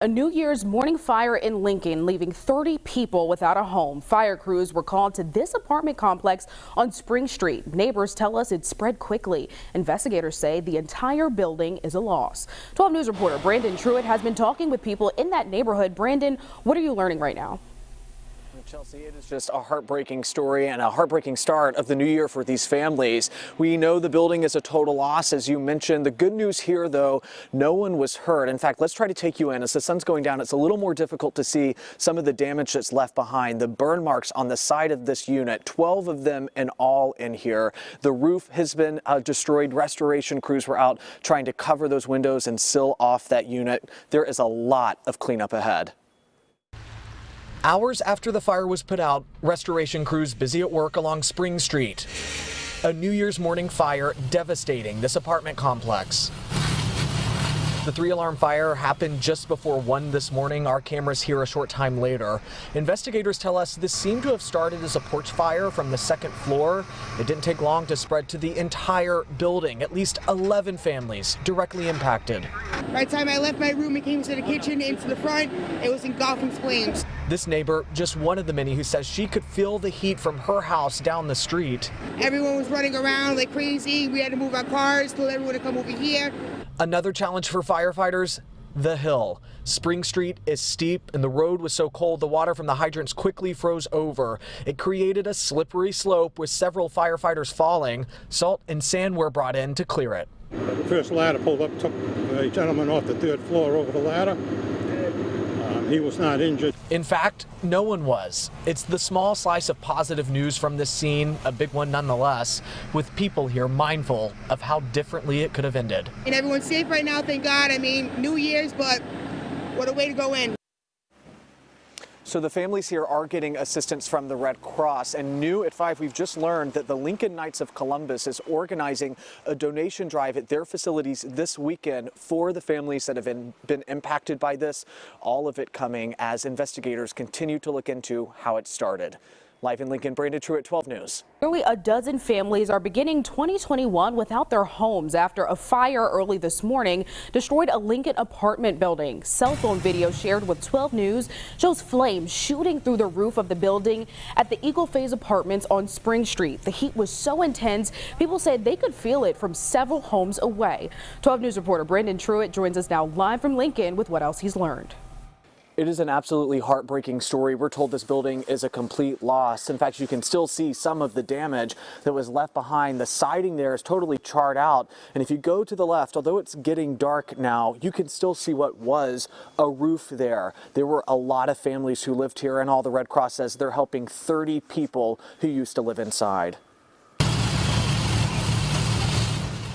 A New Year's morning fire in Lincoln, leaving 30 people without a home. Fire crews were called to this apartment complex on Spring Street. Neighbors tell us it spread quickly. Investigators say the entire building is a loss. 12 News reporter Brandon Truitt has been talking with people in that neighborhood. Brandon, what are you learning right now? Chelsea, it is just a heartbreaking story and a heartbreaking start of the new year for these families. We know the building is a total loss, as you mentioned. The good news here, though, no one was hurt. In fact, let's try to take you in. As the sun's going down, it's a little more difficult to see some of the damage that's left behind. The burn marks on the side of this unit, 12 of them in all in here. The roof has been destroyed. Restoration crews were out trying to cover those windows and seal off that unit. There is a lot of cleanup ahead. Hours after the fire was put out, restoration crews busy at work along Spring Street. A New Year's morning fire devastating this apartment complex. The 3-alarm fire happened just before 1 this morning. Our cameras here a short time later. Investigators tell us this seemed to have started as a porch fire from the second floor. It didn't take long to spread to the entire building. At least 11 families directly impacted. By the time I left my room and came to the kitchen, into the front, it was engulfing flames. This neighbor, just one of the many who says she could feel the heat from her house down the street. Everyone was running around like crazy. We had to move our cars, told everyone to come over here. Another challenge for firefighters, the hill. Spring Street is steep and the road was so cold the water from the hydrants quickly froze over. It created a slippery slope with several firefighters falling. Salt and sand were brought in to clear it. The first ladder pulled up, took a gentleman off the 3rd floor over the ladder. He was not injured. In fact, no one was. It's the small slice of positive news from this scene, a big one nonetheless, with people here mindful of how differently it could have ended. And everyone's safe right now, thank God. I mean, New Year's, but what a way to go in. So the families here are getting assistance from the Red Cross, and new at 5, we've just learned that the Lincoln Knights of Columbus is organizing a donation drive at their facilities this weekend for the families that have been impacted by this. All of it coming as investigators continue to look into how it started. Live in Lincoln, Brandon Truitt, 12 News. Nearly a dozen families are beginning 2021 without their homes after a fire early this morning destroyed a Lincoln apartment building. Cell phone video shared with 12 News shows flames shooting through the roof of the building at the Eagle Phase Apartments on Spring Street. The heat was so intense, people said they could feel it from several homes away. 12 News reporter Brandon Truitt joins us now live from Lincoln with what else he's learned. It is an absolutely heartbreaking story. We're told this building is a complete loss. In fact, you can still see some of the damage that was left behind. The siding there is totally charred out. And if you go to the left, although it's getting dark now, you can still see what was a roof there. There were a lot of families who lived here, and all the Red Cross says they're helping 30 people who used to live inside.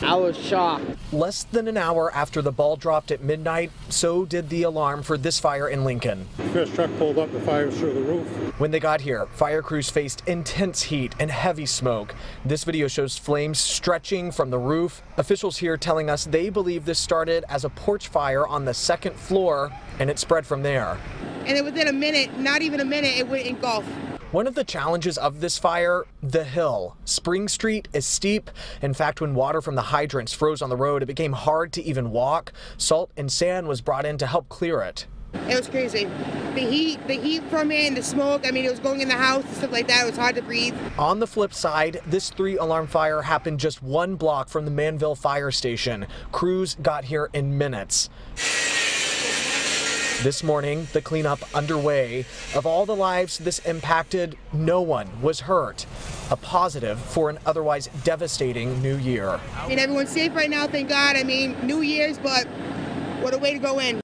I was shocked. Less than an hour after the ball dropped at midnight, so did the alarm for this fire in Lincoln. The first truck pulled up, the fire was through the roof. When they got here, fire crews faced intense heat and heavy smoke. This video shows flames stretching from the roof. Officials here telling us they believe this started as a porch fire on the 2nd floor, and it spread from there. And then within a minute, not even a minute, it went engulf. One of the challenges of this fire, the hill. Spring Street is steep. In fact, when water from the hydrants froze on the road, it became hard to even walk. Salt and sand was brought in to help clear it. It was crazy. The heat from it and the smoke, I mean, it was going in the house and stuff like that. It was hard to breathe. On the flip side, this 3-alarm fire happened just 1 block from the Manville fire station. Crews got here in minutes. This morning, the cleanup underway. Of all the lives this impacted, no one was hurt. A positive for an otherwise devastating new year. I mean, everyone's safe right now, thank God. I mean, New Year's, but what a way to go in.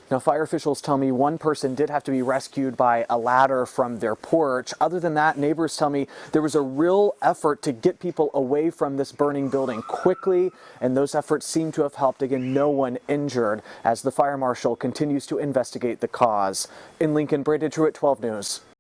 Now, fire officials tell me one person did have to be rescued by a ladder from their porch. Other than that, neighbors tell me there was a real effort to get people away from this burning building quickly, and those efforts seem to have helped. Again, no one injured as the fire marshal continues to investigate the cause. In Lincoln, Brandon Truitt, 12 News.